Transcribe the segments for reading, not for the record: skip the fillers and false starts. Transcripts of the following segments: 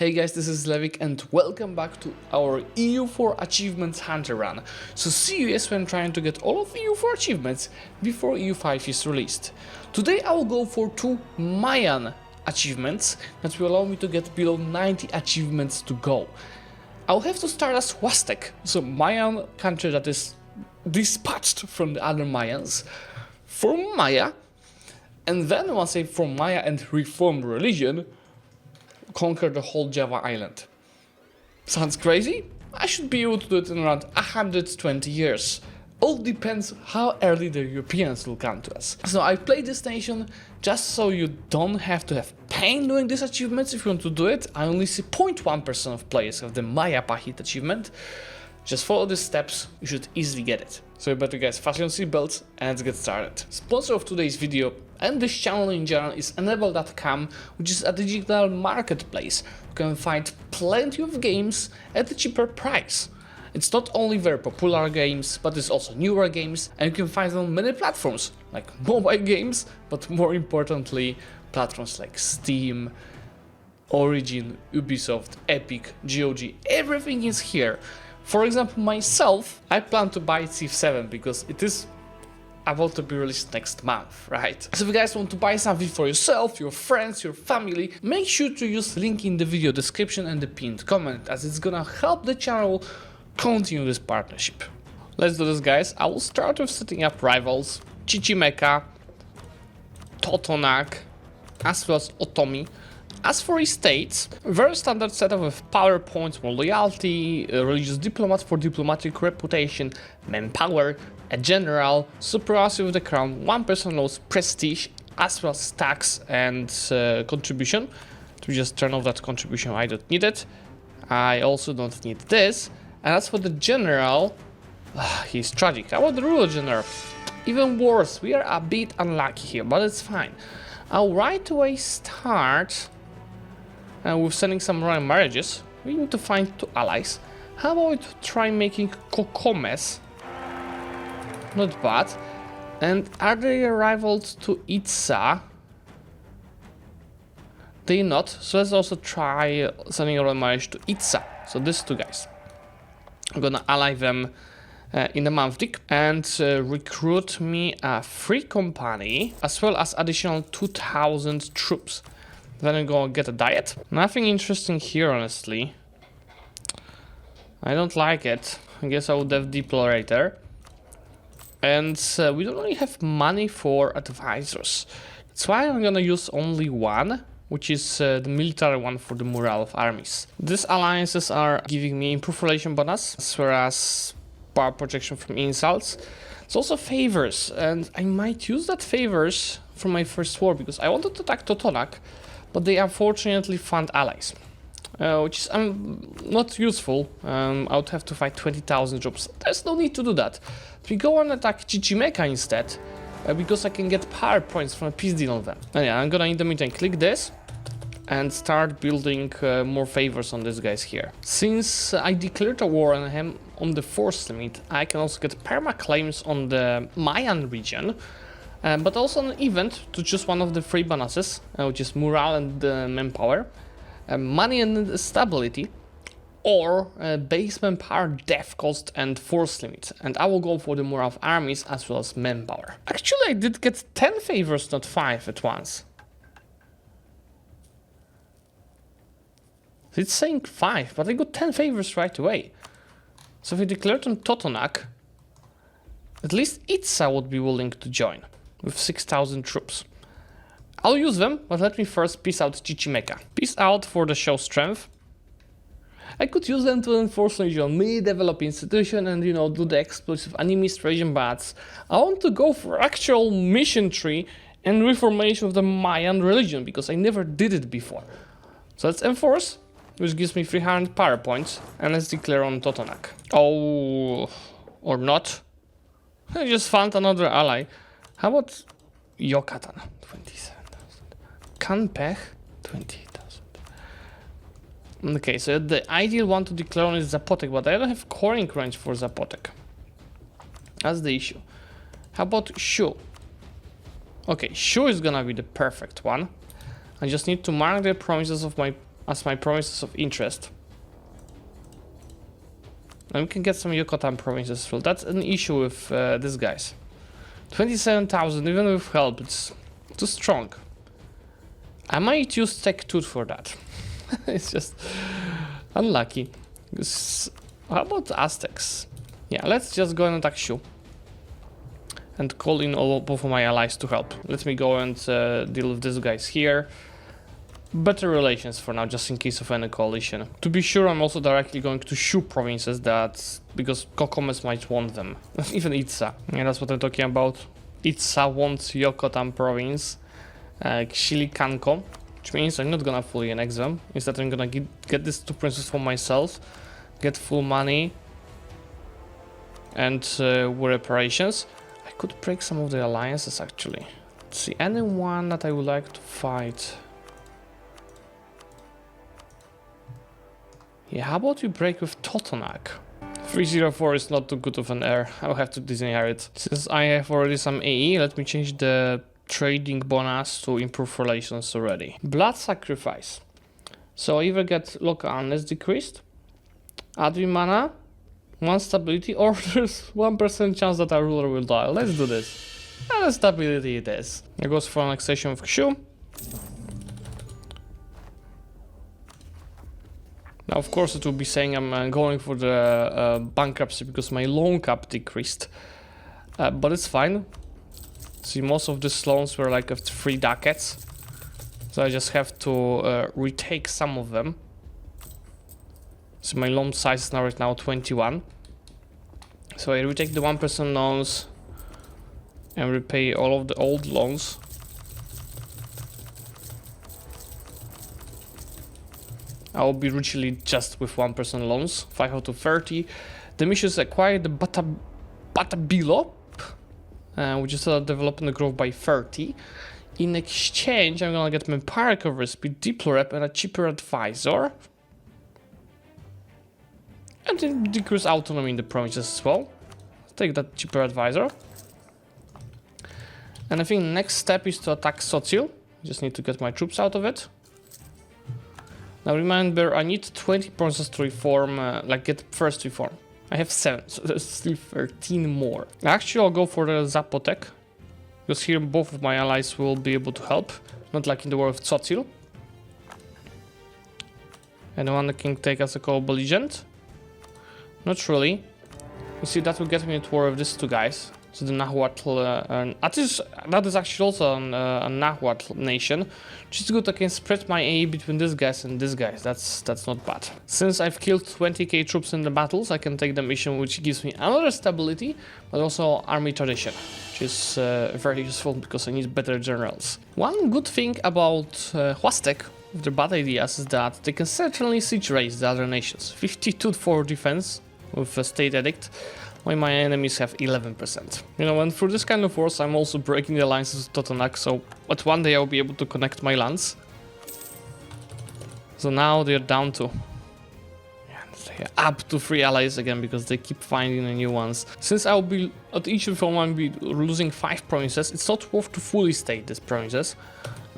Hey guys, this is Zlewikk and welcome back to our EU4 Achievements Hunter Run. So serious when trying to get all of EU4 achievements before EU5 is released. Today I will go for 2 Mayan achievements that will allow me to get below 90 achievements to go. I'll have to start as Huastec, so Mayan country that is dispatched from the other Mayans, from Maya, and then once I form Maya and reform religion, conquer the whole Java island. Sounds crazy? I should be able to do it in around 120 years. All depends how early the Europeans will come to us. So I played this nation just so you don't have to have pain doing these achievements if you want to do it. I only see 0.1% of players have the Maya Pahit achievement. Just follow the steps, you should easily get it. So you better guys fasten your seatbelts and let's get started. Sponsor of today's video and this channel in general is enable.com, which is a digital marketplace. You can find plenty of games at a cheaper price. It's not only very popular games, but it's also newer games, and you can find them on many platforms, like mobile games, but more importantly, platforms like Steam, Origin, Ubisoft, Epic, GOG, everything is here. For example, myself, I plan to buy Civ 7 because it is about to be released next month, right? So if you guys want to buy something for yourself, your friends, your family, make sure to use the link in the video description and the pinned comment, as it's gonna help the channel continue this partnership. Let's do this, guys. I will start with setting up rivals, Chichimeca, Totonac, as well as Otomi. As for estates, very standard setup with power points for loyalty, religious diplomat for diplomatic reputation, manpower, a general, supremacy with the crown, 1% loss, prestige, as well as tax and contribution. To just turn off that contribution, I don't need it. I also don't need this. And as for the general, he's tragic. How about the ruler general? Even worse, we are a bit unlucky here, but it's fine. I'll right away start with sending some royal marriages. We need to find 2 allies. How about try making Kokomes? Not bad. And are they rivaled to Itza? They're not. So let's also try sending a royal marriage to Itza. So these 2 guys. I'm gonna ally them in the monthly and recruit me a free company as well as additional 2,000 troops. Then I'm gonna get a diet. Nothing interesting here, honestly. I don't like it. I guess I would have deplorator. And we don't really have money for advisors. That's why I'm gonna use only one, which is the military one for the morale of armies. These alliances are giving me improved relation bonus, as well as power projection from insults. It's also favors, and I might use that favors for my first war, because I wanted to attack Totonac, but they unfortunately fund allies, which is not useful. I would have to fight 20,000 troops. There's no need to do that. We go and attack Chichimeca instead, because I can get power points from a peace deal on them. And yeah, I'm gonna in the meantime click this and start building more favors on these guys here. Since I declared a war and I'm on the force limit, I can also get perma claims on the Mayan region. But also an event to choose one of the 3 bonuses, which is morale and manpower, money and stability, or base manpower, death cost, and force limit. And I will go for the morale of armies as well as manpower. Actually, I did get 10 favors, not 5 at once. It's saying 5, but I got 10 favors right away. So if I declared on Totonac, at least Itza would be willing to join with 6,000 troops. I'll use them, but let me first peace out Chichimeca. Peace out for the show strength. I could use them to enforce religion on me, develop institution, and do the exploits of administration, but I want to go for actual mission tree and reformation of the Mayan religion, because I never did it before. So let's enforce, which gives me 300 power points, and let's declare on Totonac. Oh, or not. I just found another ally. How about Yucatan? 27,000. Kanpech? 28,000. Okay, so the ideal one to declare on is Zapotec, but I don't have coring range for Zapotec. That's the issue. How about Shu? Okay, Shu is gonna be the perfect one. I just need to mark the promises of my as my provinces of interest. And we can get some Yucatan provinces as well. That's an issue with these guys. 27,000, even with help, it's too strong. I might use Tech Tooth for that. It's just unlucky. How about Aztecs? Yeah, let's just go and attack Shu. And call in both of my allies to help. Let me go and deal with these guys here. Better relations for now, just in case of any coalition. To be sure, I'm also directly going to Shu provinces because Kokomes might want them. Even Itza. Yeah, that's what I'm talking about. Itza wants Yucatan province. Xilicanco, which means I'm not gonna fully annex them. Instead, I'm gonna get these 2 princes for myself, get full money, and war reparations. I could break some of the alliances actually. Let's see, anyone that I would like to fight. Yeah, how about we break with Totonac? 304 is not too good of an heir. I'll have to disinherit. Since I have already some AE, let me change the trading bonus to improve relations already. Blood sacrifice. So I either get local unless decreased, admin mana, 1 stability, or there's 1% chance that our ruler will die. Let's do this. And stability it is. It goes for annexation of Kshu. Now, of course, it will be saying I'm going for the bankruptcy because my loan cap decreased. But it's fine. See, most of these loans were like 3 ducats. So I just have to retake some of them. So my loan size is now right now 21. So I retake the 1% loans and repay all of the old loans. I will be richly just with 1% loans. 5 out of 30. The missions acquired the Batabilo, which is developing the growth by 30. In exchange, I'm gonna get my power cover speed, deploy rep, and a cheaper advisor. And then decrease autonomy in the provinces as well. Take that cheaper advisor. And I think next step is to attack Socil. Just need to get my troops out of it. Now remember, I need 20 provinces to reform, get first reform. I have 7, so there's still 13 more. Actually, I'll go for the Zapotec, because here both of my allies will be able to help, not like in the war of Tzotzil. Anyone that can take as a co-belligerent? Not really. You see, that will get me into war with these 2 guys. So the Nahuatl, that is actually also a Nahuatl nation, which is good. I can spread my AE between these guys and these guys. That's not bad. Since I've killed 20k troops in the battles, I can take the mission, which gives me another stability, but also army tradition, which is very useful because I need better generals. One good thing about Huastec, with their bad ideas, is that they can certainly siege raise the other nations. 52 for defense with a state edict, while my enemies have 11%. You know, and through this kind of wars, I'm also breaking the alliances with Totonac, so but one day I'll be able to connect my lands. So now they're down to up to 3 allies again because they keep finding the new ones. Since I'll be at each reform, I'll be losing 5 provinces. It's not worth to fully state these provinces,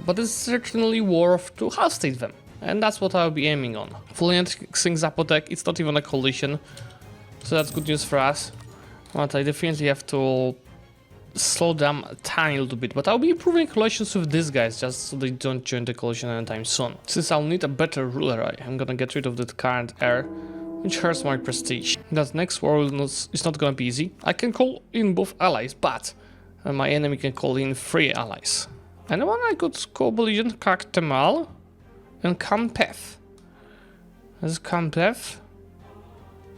but it's certainly worth to half state them, and that's what I'll be aiming on. Fully annexing Zapotec, it's not even a coalition. So that's good news for us, but I definitely have to slow down a tiny little bit. But I'll be improving relations with these guys just so they don't join the coalition anytime soon. Since I'll need a better ruler, I'm gonna get rid of the current heir, which hurts my prestige. That next war is not gonna be easy. I can call in both allies, but my enemy can call in 3 allies. Anyone I could co-belligerent Kaktemal and Kampeth. This is Kampeth.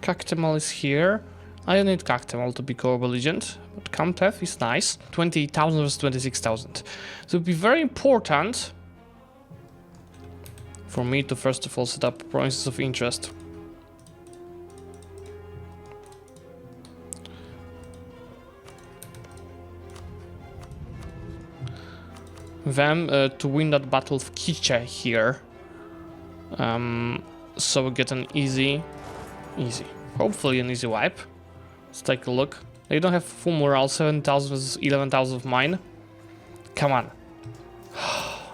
Kaktemal is here. I don't need Kaktemal to be co-belligerent, but Kampeth is nice. 28,000 versus 26,000. So it would be very important for me to first of all set up provinces of interest. Them to win that battle of Kicha here. So we get an easy, hopefully an easy wipe. Let's take a look. They don't have full morale, 7,000 versus 11,000 of mine. Come on.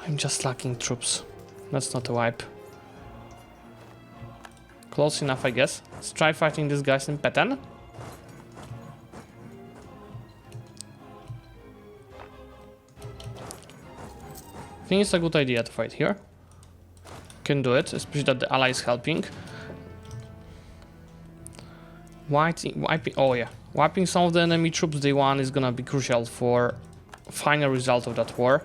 I'm just lacking troops. That's not a wipe. Close enough, I guess. Let's try fighting these guys in Petan. I think it's a good idea to fight here. Can do it, especially that the ally is helping. Wiping some of the enemy troops day one is gonna be crucial for final result of that war.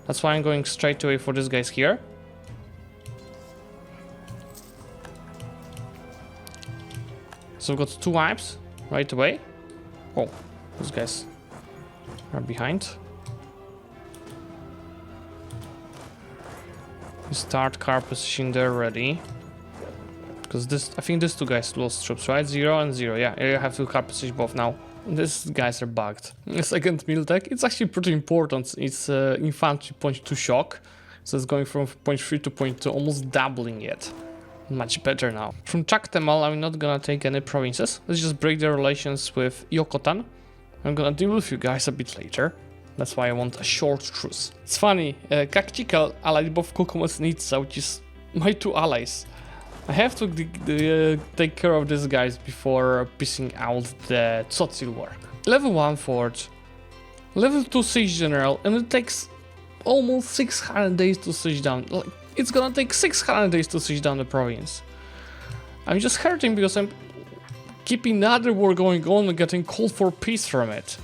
That's why I'm going straight away for these guys here. So we've got 2 wipes right away. Oh, those guys are behind. We start car position there ready. Because I think these 2 guys lost troops, right? 0 and 0. Yeah, you have to car position both now. These guys are bugged. Second Miltech, it's actually pretty important. It's infantry point 2 shock. So it's going from point 3 to point 2, almost doubling it. Much better now. From Chaktemal, I'm not gonna take any provinces. Let's just break the relations with Yokotan. I'm gonna deal with you guys a bit later. That's why I want a short truce. It's funny, Kakchikal allied both Kokomas and Itza, which is my 2 allies. I have to take care of these guys before pissing out the Tzotzil war. Level 1 fort, level 2 siege general, and it takes almost 600 days to siege down. Like, it's gonna take 600 days to siege down the province. I'm just hurting because I'm keeping another war going on and getting called for peace from it.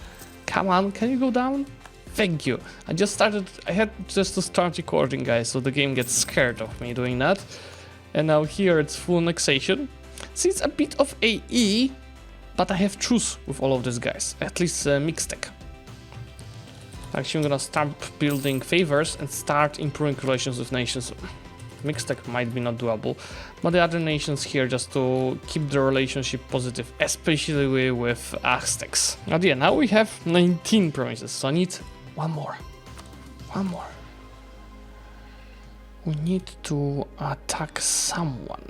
Come on, can you go down? Thank you. I had just to start recording, guys, so the game gets scared of me doing that. And now here it's full annexation. See, it's a bit of AE, but I have truce with all of these guys, at least Mixtec. Actually, I'm gonna start building favors and start improving relations with nations. Mixtec might be not doable, but the other nations here just to keep the relationship positive, especially with Aztecs. But yeah, now we have 19 provinces, so I need one more. We need to attack someone.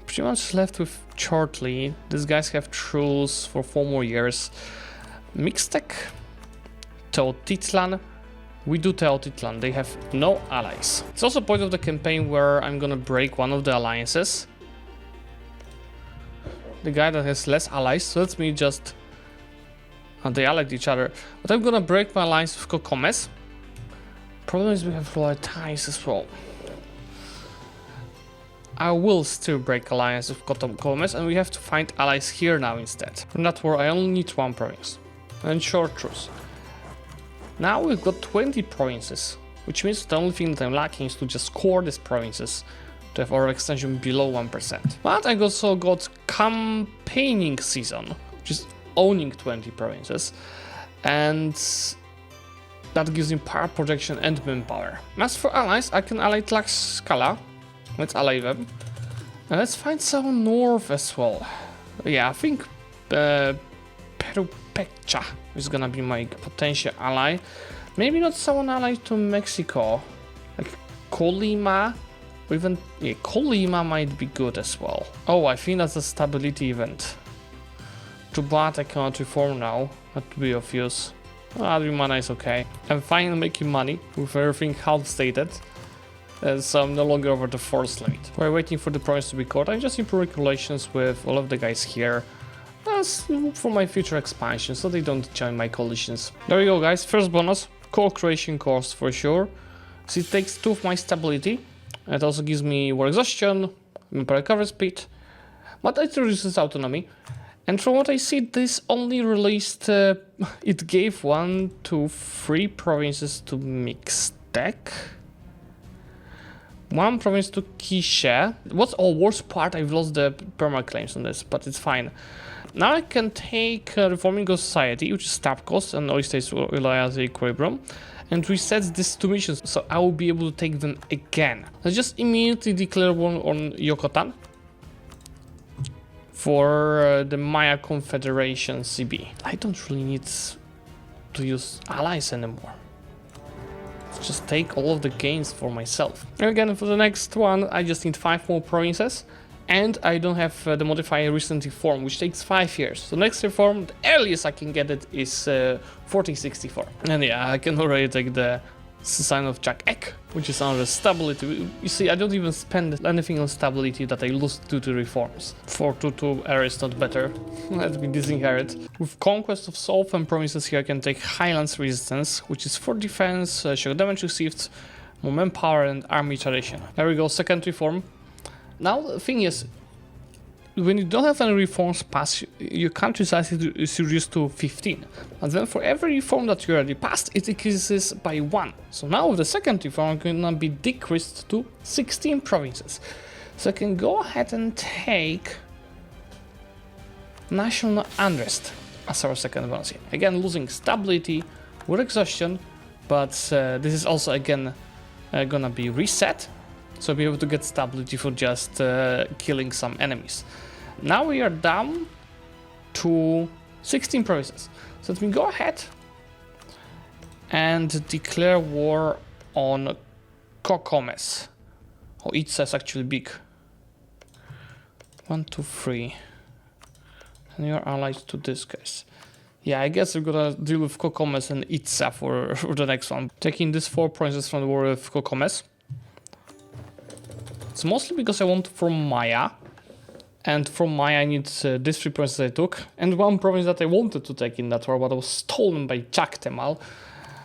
Pretty much left with Chortli. These guys have truce for 4 more years. Mixtec, Teotitlan. We do Teotitlan, they have no allies. It's also a point of the campaign where I'm gonna break one of the alliances. The guy that has less allies, so let's me just... they allied each other. But I'm gonna break my alliance with Kokomes. Problem is we have loyal ties as well. I will still break alliance with Kokomes, and we have to find allies here now instead. From that war I only need 1 province. And short truce. Now we've got 20 provinces, which means the only thing that I'm lacking is to just core these provinces to have our extension below 1%. But I also got campaigning season, which is owning 20 provinces, and that gives me power projection and manpower. As for allies, I can ally Tlaxcala. Let's ally them. And let's find someone north as well. Yeah, I think Perupecha is gonna be my potential ally. Maybe not someone allied to Mexico, like Colima, or even Colima might be good as well. Oh, I think that's a stability event. Too bad I cannot reform now. That would be of use. Mana is okay. I'm finally making money with everything half stated, so I'm no longer over the force limit. While waiting for the province to be caught, I'm just improving relations with all of the guys here. That's for my future expansion, so they don't join my coalitions. There you go, guys. First bonus, co-creation course for sure. So it takes 2 of my stability. It also gives me war exhaustion, recovery speed, but it reduces autonomy. And from what I see, this only released, it gave 1 to 3 provinces to Mixtec. 1 province to Quiche. What's all worst part? I've lost the perma claims on this, but it's fine. Now I can take reforming a society, which is stab cost and oil states loyalty equilibrium, and resets these 2 missions, so I will be able to take them again. Let's just immediately declare one on Yokotan for the Maya Confederation CB. I don't really need to use allies anymore. Let's just take all of the gains for myself. And again, for the next one, I just need 5 more provinces. And I don't have the modifier recent reform, which takes 5 years. So next reform, the earliest I can get it is 1464. And yeah, I can already take the It's a sign of Zlewikk, which is another stability. You see, I don't even spend anything on stability that I lose due to reforms. 422 era is not better. Let me disinherit. With Conquest of South and Provinces here, I can take Highlands Resistance, which is for defense, shock damage received, movement power, and army tradition. There we go, second reform. Now the thing is, when you don't have any reforms passed, your country size is reduced to 15. And then for every reform that you already passed, it increases by 1. So now with the second reform, I'm gonna be decreased to 16 provinces. So I can go ahead and take National Unrest as our second bonus here. Again, losing stability with exhaustion, but this is also again gonna be reset. So I'll be able to get stability for just killing some enemies. Now we are down to 16 provinces. So let me go ahead and declare war on Kokomes. Oh, it says actually big. 1, 2, 3. And you're allied to this guys. Yeah, I guess we're gonna deal with Kokomes and Itza for the next one. Taking these 4 provinces from the war with Kokomes. It's mostly because I want from Maya, and from Maya I need these 3 provinces I took, and 1 province that I wanted to take in that war, but it was stolen by Temal,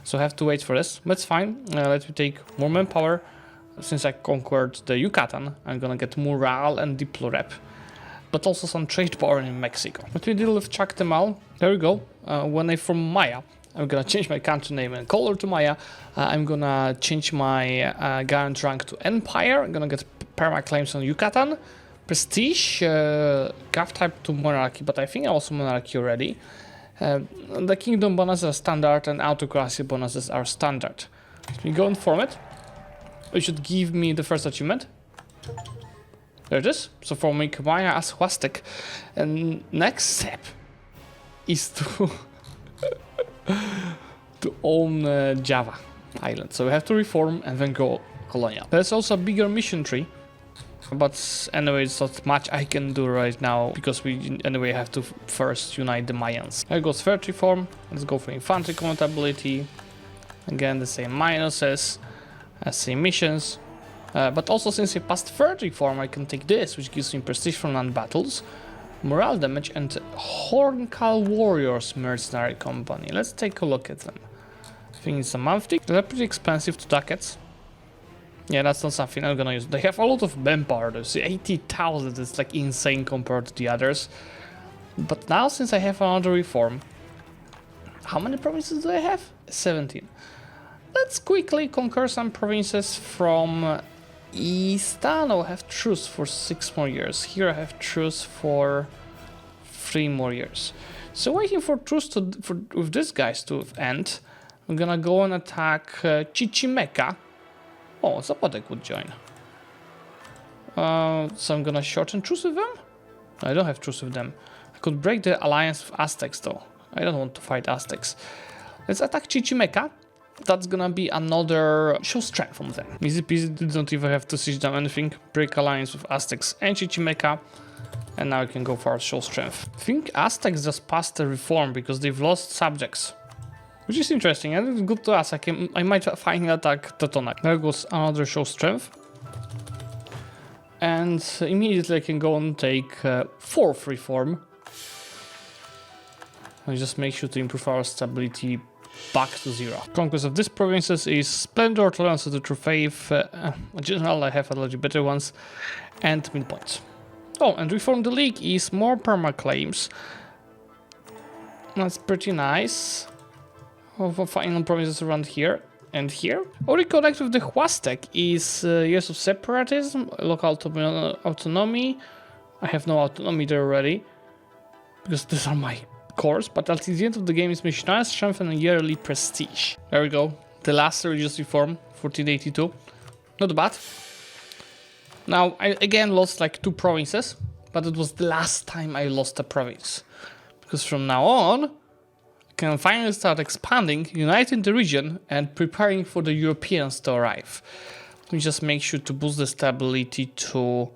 so I have to wait for this. That's fine. Let me take more manpower. Since I conquered the Yucatan, I'm gonna get morale and diplo rep, but also some trade power in Mexico. Let me deal with Temal. There we go. When I from Maya, I'm gonna change my country name and color to Maya. I'm gonna change my Garant rank to Empire. I'm gonna get perma claims on Yucatan. Prestige, Gov type to Monarchy, but I think I also Monarchy already. The Kingdom bonuses are standard and Autocracy bonuses are standard. Let me go and form it. It should give me the first achievement. There it is. So forming Maya as Huastec. And next step is to to own Java Island. So we have to reform and then go colonial. There's also a bigger mission tree, but anyway, it's not much I can do right now because we anyway have to first unite the Mayans. There goes third reform. Let's go for infantry compatibility. Again, the same minuses, same missions. But also since I passed third reform, I can take this, which gives me prestige from land battles, morale damage, and Hornkal Warriors Mercenary Company. Let's take a look at them. I think it's a monthly. They're pretty expensive to ducats. Yeah, that's not something I'm gonna use. They have a lot of manpower though. See, 80,000 is like insane compared to the others. But now since I have another reform, how many provinces do I have? 17. Let's quickly conquer some provinces from Eastan. I have truce for 6 more years. Here I have truce for 3 more years. So waiting for truce with these guys to end, I'm gonna go and attack Chichimeca. Oh, Zapotec would join. So I'm gonna shorten truce with them? I don't have truce with them. I could break the alliance with Aztecs though. I don't want to fight Aztecs. Let's attack Chichimeca. That's gonna be another show strength from them. Easy peasy, don't even have to siege down anything. Break alliance with Aztecs and Chichimeca. And now I can go for show strength. I think Aztecs just passed a reform because they've lost subjects. Which is interesting and it's good to us. I might finally attack Totonac. There goes another show strength. And immediately I can go and take 4th reform. And just make sure to improve our stability back to 0. Conquest of these provinces is Splendor, Tolerance of the True Faith. In general, I have a little better ones. And midpoints. Oh, and Reform the League is more perma claims. That's pretty nice. For final provinces around here and here. Or reconnect with the Huastec is Years of Separatism, Local Autonomy. I have no autonomy there already, because these are my cores, but at the end of the game is Missionary Strength and Yearly Prestige. There we go. The last religious reform, 1482. Not bad. Now, I again lost like 2 provinces, but it was the last time I lost a province. Because from now on, can finally start expanding, uniting the region, and preparing for the Europeans to arrive. Let me just make sure to boost the stability to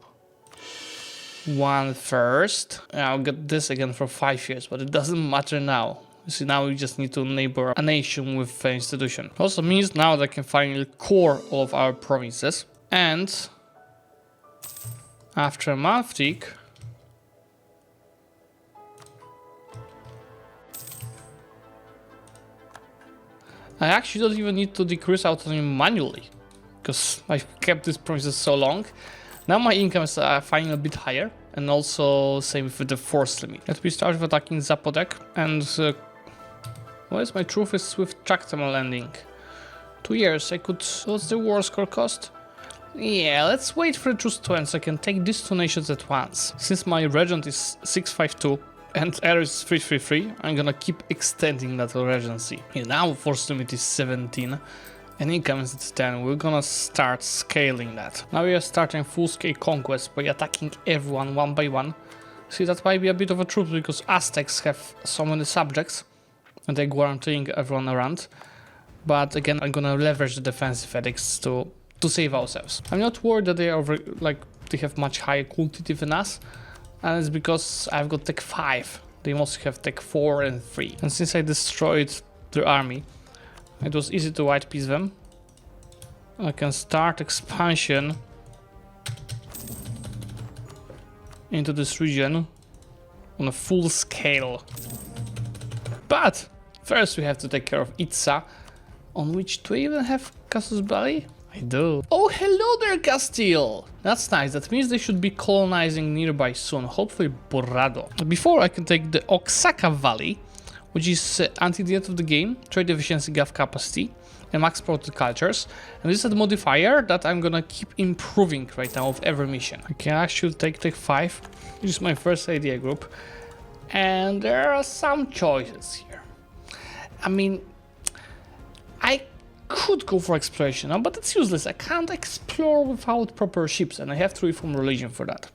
1 first. I'll get this again for 5 years, but it doesn't matter now. See, now we just need to neighbor a nation with an institution. Also means now that I can finally core all of our provinces. And after a month tick, I actually don't even need to decrease autonomy manually, because I've kept these provinces so long. Now my income is finally a bit higher, and also same with the force limit. Let me start with attacking Zapotec, and what is my truth is with Tractable landing. 2 years, I could... What's the war score cost? Yeah, let's wait for the truce to end so I can take these 2 nations at once. Since my regent is 652 and heir is 333, I'm gonna keep extending that regency. Yeah, now force limit is 17. And income is at 10, we're gonna start scaling that. Now we are starting full-scale conquest by attacking everyone one by one. See, that might be a bit of a truth because Aztecs have so many subjects and they're guaranteeing everyone around. But again, I'm gonna leverage the defensive edicts to save ourselves. I'm not worried that they are they have much higher quantity than us, and it's because I've got tech 5. They mostly have tech 4 and 3. And since I destroyed their army, it was easy to white piece them. I can start expansion into this region on a full scale. But first we have to take care of Itza, on which do I even have Casus Belli? I do. Oh, hello there, Castile! That's nice, that means they should be colonizing nearby soon, hopefully Borrado. Before I can take the Oaxaca Valley, which is until the end of the game, trade efficiency, gov capacity, and max protected cultures. And this is a modifier that I'm gonna keep improving right now of every mission. I can actually take tech 5, which is my first idea group. And there are some choices here. I mean, I could go for exploration now, but it's useless. I can't explore without proper ships, and I have to reform religion for that.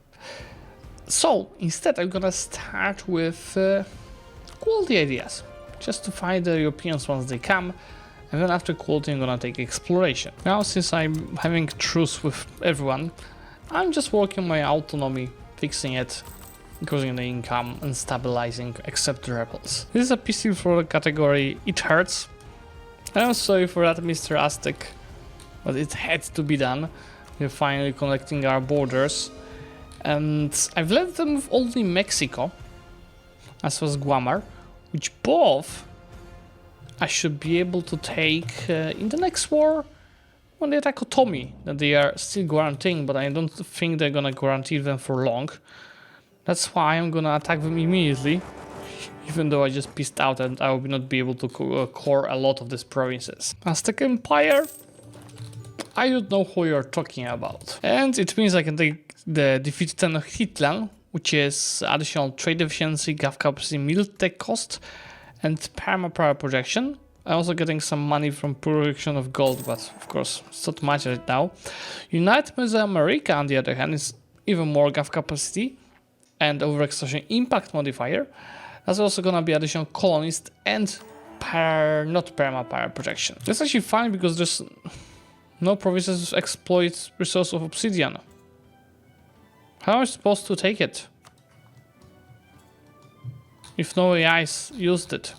So instead, I'm gonna start with quality ideas, just to find the Europeans once they come, and then after quality I'm gonna take exploration. Now, since I'm having truce with everyone, I'm just working my autonomy, fixing it, increasing the income and stabilizing, except the rebels. This is a PC for the category It Hurts. I'm sorry for that, Mr. Aztec, but it had to be done. We're finally connecting our borders, and I've left them with only Mexico, as was Guamar, which both I should be able to take in the next war when they attack Otomi, that they are still guaranteeing, but I don't think they're gonna guarantee them for long. That's why I'm gonna attack them immediately, even though I just pissed out and I will not be able to core a lot of these provinces. Aztec Empire? I don't know who you're talking about. And it means I can take the defeated Tenochtitlan, which is additional trade efficiency, gov capacity, militech cost, and perma-power projection. I'm also getting some money from production of gold, but of course it's not much right now. Unite Mesoamerica, on the other hand, is even more gov capacity and overextension impact modifier. That's also gonna be additional colonist and not perma-power projection. That's actually fine because there's no provinces exploit resource of obsidian. How am I supposed to take it if no AIs used it?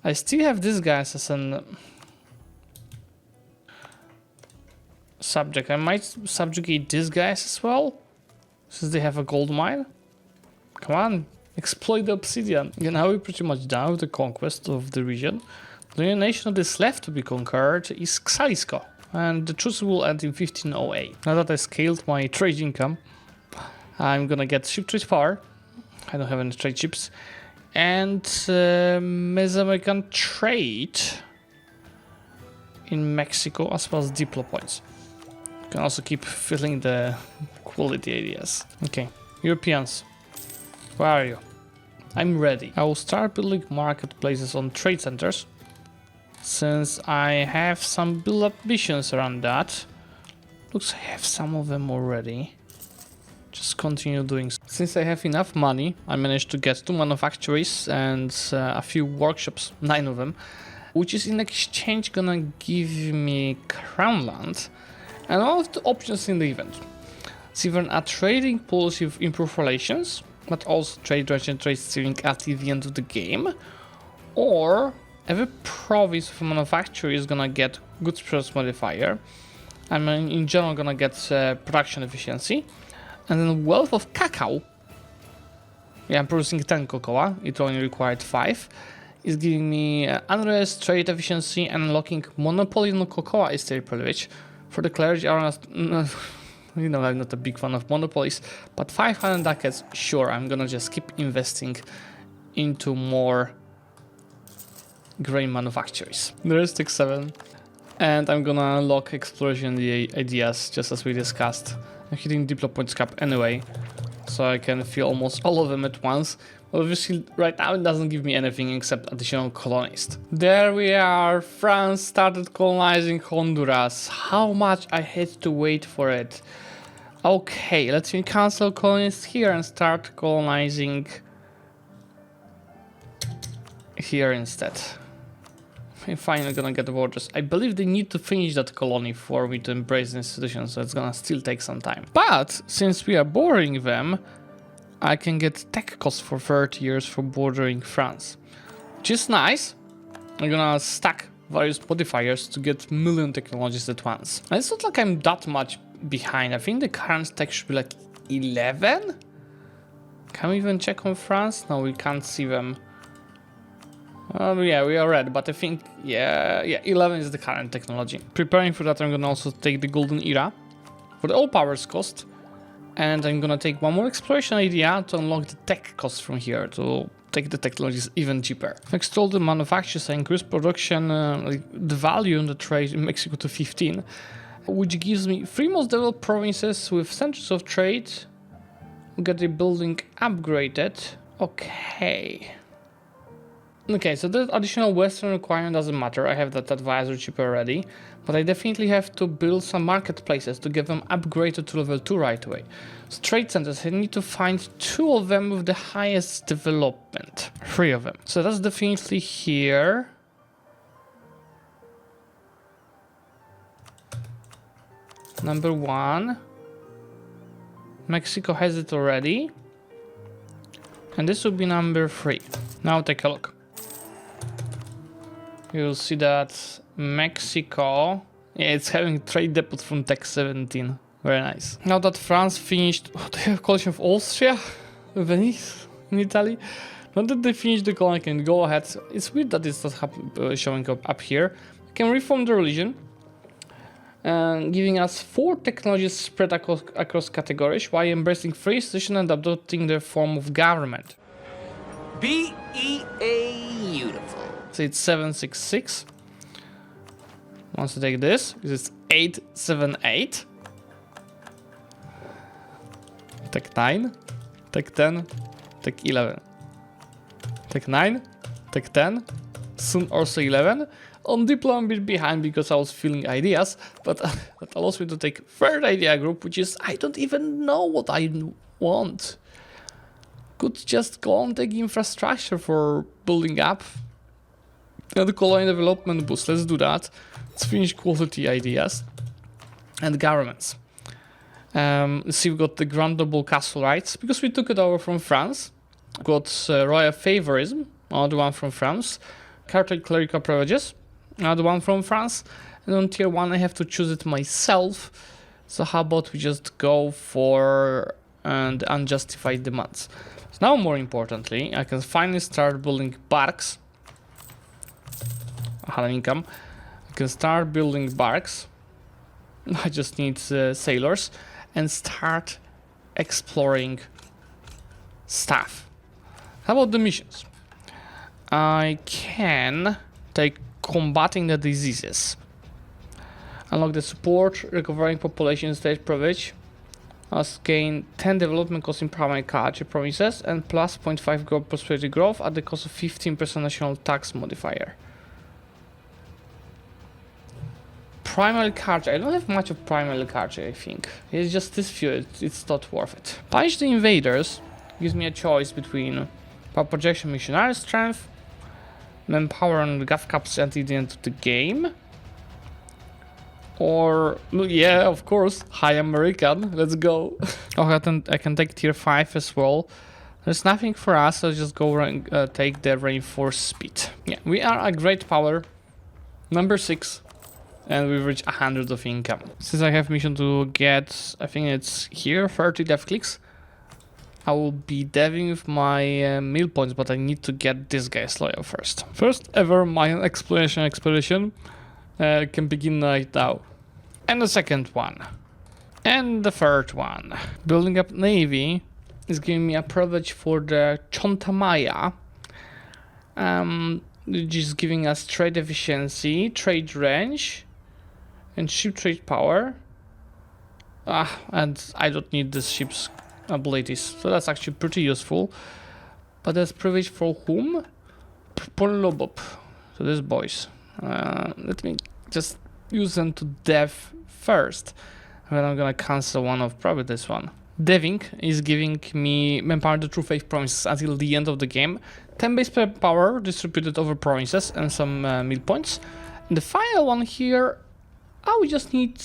I still have these guys as an subject. I might subjugate these guys as well, since they have a gold mine. Come on, exploit the obsidian. And now we're pretty much done with the conquest of the region. The only nation that is left to be conquered is Xalisco, and the truce will end in 1508. Now that I scaled my trade income, I'm gonna get ship trade power. I don't have any trade ships. And Mesoamerican trade in Mexico, as well as diplo points. You can also keep filling the quality areas. Okay, Europeans, where are you? I'm ready. I will start building marketplaces on trade centers, since I have some build-up missions around that. Looks like I have some of them already. Just continue doing so. Since I have enough money, I managed to get 2 manufactories and a few workshops, 9 of them, which is in exchange gonna give me crown land and all of the options in the event. It's even a trading policy with improved relations, but also trade rate and trade steering at the end of the game, Or every province of manufacturer is gonna get goods price modifier. I mean, in general, gonna get production efficiency. And then wealth of cacao. Yeah, I'm producing 10 cocoa. It only required 5. Is giving me unrest, trade efficiency, and unlocking monopoly on cocoa estate privilege. For the clergy, you know, I'm not a big fan of monopolies, but 500 ducats, sure, I'm gonna just keep investing into more grain manufacturers. The rest takes 7. And I'm gonna unlock exploration the ideas, just as we discussed. I'm hitting diplo points cap anyway, so I can fill almost all of them at once. But obviously, right now it doesn't give me anything except additional colonists. There we are. France started colonizing Honduras. How much I had to wait for it. Okay, let me cancel colonists here and start colonizing here instead. I'm finally gonna get the borders. I believe they need to finish that colony for me to embrace the institution, so it's gonna still take some time. But since we are bordering them, I can get tech costs for 30 years for bordering France, which is nice. I'm gonna stack various modifiers to get million technologies at once. And it's not like I'm that much behind. I think the current tech should be like 11? Can we even check on France? No, we can't see them. Yeah, we are red, but I think, yeah, 11 is the current technology. Preparing for that, I'm gonna also take the golden era for the all powers cost. And I'm gonna take one more exploration idea to unlock the tech costs from here, to take the technologies even cheaper. Next to all the manufacturers, I increase production, like the value in the trade in Mexico to 15, which gives me 3 most developed provinces with centers of trade. We'll get the building upgraded. Okay, so the additional western requirement doesn't matter. I have that advisor chip already, but I definitely have to build some marketplaces to get them upgraded to level 2 right away. So trade centers, I need to find 2 of them with the highest development, 3 of them. So that's definitely here. Number 1. Mexico has it already. And this will be number 3. Now take a look. You'll see that Mexico, yeah, it's having trade depot from Tech 17. Very nice. Now that France finished, they have coalition of Austria, Venice in Italy. Now that they finished the colony, I can go ahead. It's weird that it's not showing up here. I can reform the religion, giving us 4 technologies spread across categories while embracing free institution and adopting their form of government. Beautiful. So it's 766. Once I take this, it's 878. Tech 9, Tech 10, Tech 11. Tech 9, Tech 10, soon also 11. On Diplo I'm a bit behind because I was filling ideas, but that allows me to take third idea group, which is I don't even know what I want. Could just go on take infrastructure for building up. The colony development boost, let's do that. Let's finish quality ideas and governments. Let's see, we've got the Grand Noble Castle rights because we took it over from France. We've got royal favorism, another one from France. Cartel clerical privileges, another one from France. And on tier 1 I have to choose it myself. So how about we just go for the unjustified demands. So now more importantly, I can finally start building barracks. I had an income. I can start building barracks. I just need sailors and start exploring stuff. How about the missions? I can take combating the diseases. Unlock the support, recovering population state privilege. Must gain 10 development costs in primary culture provinces and plus 0.5 growth prosperity growth at the cost of 15% national tax modifier. Primary culture, I don't have much of primary culture, I think. It's just this few, it's not worth it. Punish the invaders gives me a choice between power projection missionary strength, manpower and gov capacity at the end of the game. Or, yeah, of course, high American, let's go. Oh, I can take tier 5 as well. There's nothing for us, so just go take the reinforced speed. Yeah, we are a great power, number 6, and we've reached 100 of income. Since I have mission to get, I think it's here, 30 dev clicks, I will be deving with my mill points, but I need to get this guy's loyal first. First ever Mayan exploration can begin right now. And the second one. And the third one. Building up navy is giving me a privilege for the Chontamaya, which is giving us trade efficiency, trade range, and ship trade power. And I don't need this ship's abilities, so that's actually pretty useful. But that's privilege for whom? Polobop. So these boys. Let me just use them to dev first. And then I'm gonna cancel one of probably this one. Deving is giving me manpower the true faith promises until the end of the game. 10 base per power distributed over provinces and some mill points. And the final one here, we just need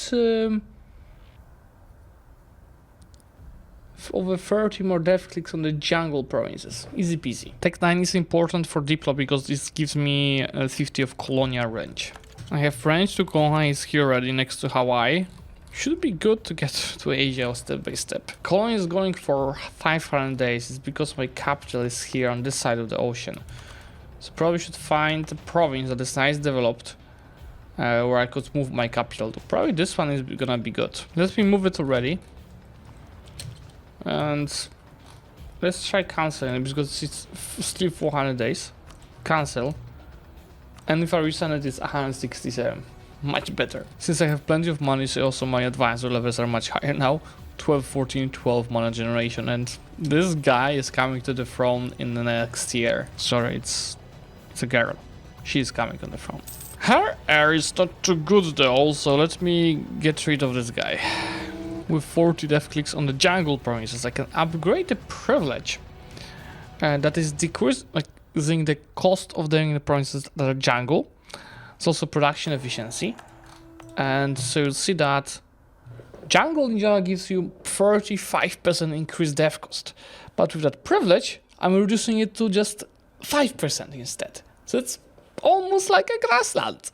over 30 more dev clicks on the jungle provinces. Easy peasy. Tech 9 is important for Diplo because this gives me 50 of colonial range. I have range to colonize here already next to Hawaii. Should be good to get to Asia step by step. Colony is going for 500 days. It's because my capital is here on this side of the ocean. So probably should find a province that is nice developed where I could move my capital to. Probably this one is gonna be good. Let me move it already. And let's try canceling it because it's still 400 days. Cancel. And if I resend it, it's 167. Much better. Since I have plenty of money, so also my advisor levels are much higher now. 12, 14, 12 mana generation. And this guy is coming to the throne in the next year. Sorry, it's a girl. She's coming on the throne. Her air is not too good though, so let me get rid of this guy. With 40 dev clicks on the jungle provinces, I can upgrade the privilege. That is decreasing the cost of the provinces that are jungle. It's also production efficiency. And so you'll see that jungle in general gives you 35% increased dev cost. But with that privilege, I'm reducing it to just 5% instead. So it's almost like a grassland.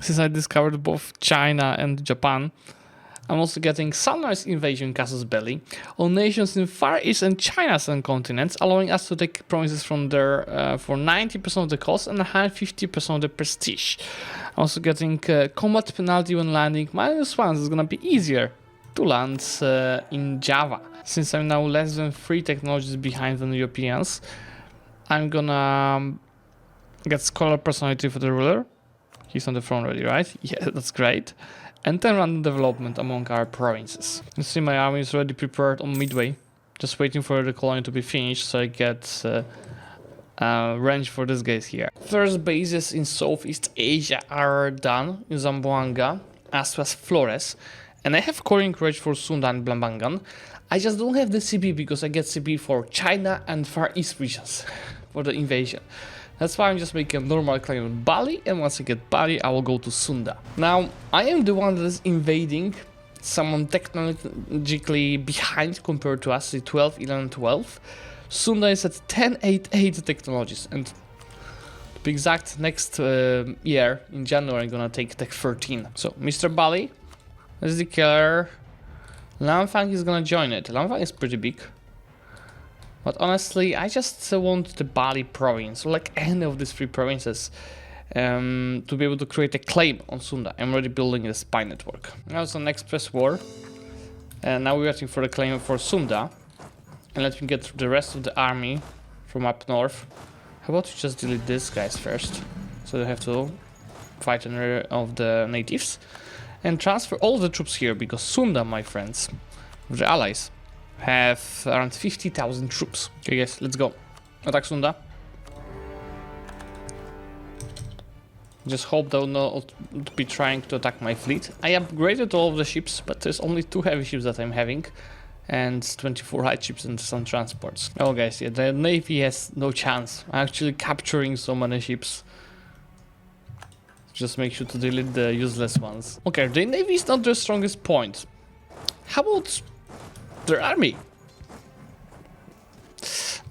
Since I discovered both China and Japan, I'm also getting Sunrise Invasion Casus Belli on nations in Far East and China's continents, allowing us to take provinces from there for 90% of the cost and 150% of the prestige. I'm also getting combat penalty when landing -1. It's gonna be easier to land in Java. Since I'm now less than 3 technologies behind than Europeans, I'm gonna get Scholar Personality for the ruler. He's on the throne already, right? Yeah, that's great. And then random development among our provinces. You see my army is already prepared on Midway. Just waiting for the colony to be finished so I get range for these guys here. First bases in Southeast Asia are done in Zamboanga as well as Flores. And I have core encouraged for Sunda and Blambangan. I just don't have the CP because I get CP for China and Far East regions for the invasion. That's why I'm just making a normal claim with Bali, and once I get Bali, I will go to Sunda. Now, I am the one that is invading someone technologically behind compared to us, the 12, 11, 12. Sunda is at 10, 8, 8 technologies, and to be exact, next year, in January, I'm gonna take Tech 13. So, Mr. Bali, that's the killer. Lamfang is gonna join it. Lamfang is pretty big. But honestly, I just want the Bali province, or like any of these 3 provinces, to be able to create a claim on Sunda. I'm already building a spy network. Now it's an express war, and now we're waiting for the claim for Sunda. And let me get the rest of the army from up north. How about you just delete these guys first, so they have to fight another of the natives, and transfer all the troops here, because Sunda, my friends, with the allies, have around 50,000 troops. Okay guys, let's go. Attack Sunda. Just hope they'll not be trying to attack my fleet. I upgraded all of the ships, but there's only 2 heavy ships that I'm having. And 24 light ships and some transports. Oh guys, yeah, the navy has no chance. I'm actually capturing so many ships. Just make sure to delete the useless ones. Okay, the navy is not their strongest point. How about their army?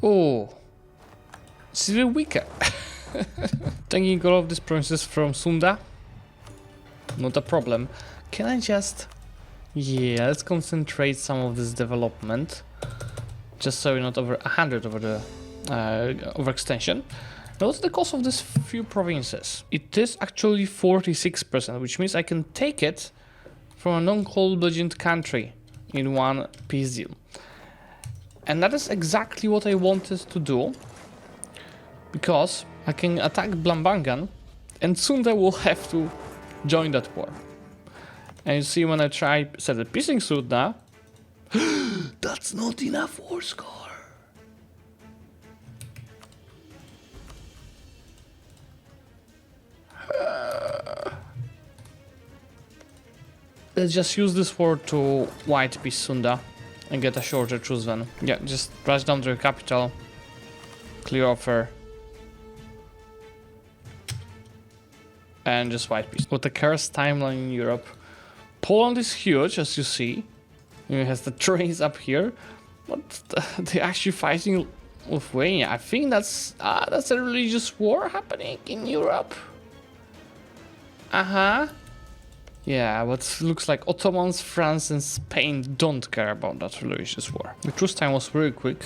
Oh, Zlewikk. Taking all of these provinces from Sunda, not a problem. Can I just... Yeah, let's concentrate some of this development. Just so we're not over 100 over the overextension. Now, what's the cost of these few provinces? It is actually 46%, which means I can take it from a non-coal-belligerent country in one peace deal. And that is exactly what I wanted to do, because I can attack Blambangan and Sunda will have to join that war. And you see, when I try set a peace suit now, that's not enough war score. Let's just use this war to white peace Sunda and get a shorter truce then. Yeah, just rush down to the capital, clear offer, and just white peace. With the cursed timeline in Europe, Poland is huge, as you see. It has the trains up here, but they're actually fighting Lithuania. I think that's a religious war happening in Europe. Yeah, but looks like Ottomans, France, and Spain don't care about that religious war. The truce time was very quick.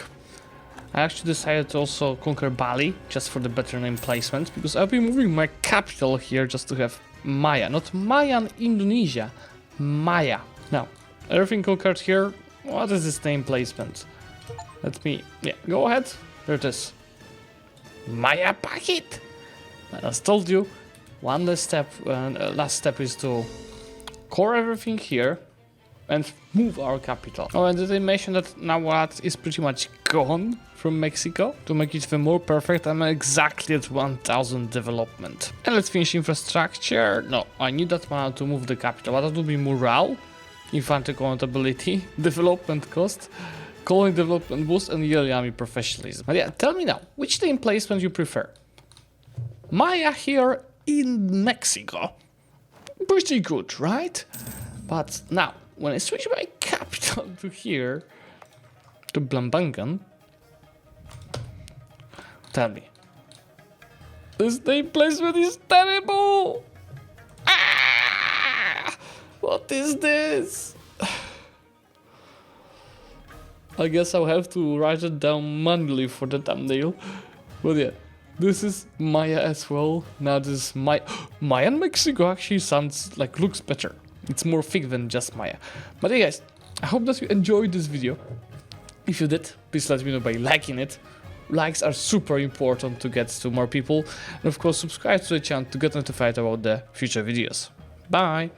I actually decided to also conquer Bali, just for the better name placement, because I'll be moving my capital here just to have Maya. Not Mayan Indonesia, Maya. Now, everything conquered here. What is this name placement? Let me, yeah, go ahead. There it is. Maya packet. As told you, one last step is to core everything here and move our capital. Oh, and did I mention that Nahuatl is pretty much gone from Mexico? To make it even more perfect, I'm exactly at 1000 development. And let's finish infrastructure. No, I need that one to move the capital, but that would be morale, infantry accountability, development cost, colony development boost, and yearly army professionalism. But yeah, tell me now, which name placement you prefer? Maya here in Mexico. Pretty good, right? But now, when I switch my capital to here, to Blambangan, tell me, this name placement is terrible! Ah! What is this? I guess I'll have to write it down manually for the thumbnail. But yeah, this is Maya as well. Now this is Mayan Mexico actually sounds like, looks better. It's more thick than just Maya. But hey guys, I hope that you enjoyed this video. If you did, please let me know by liking it. Likes are super important to get to more people. And of course, subscribe to the channel to get notified about the future videos. Bye!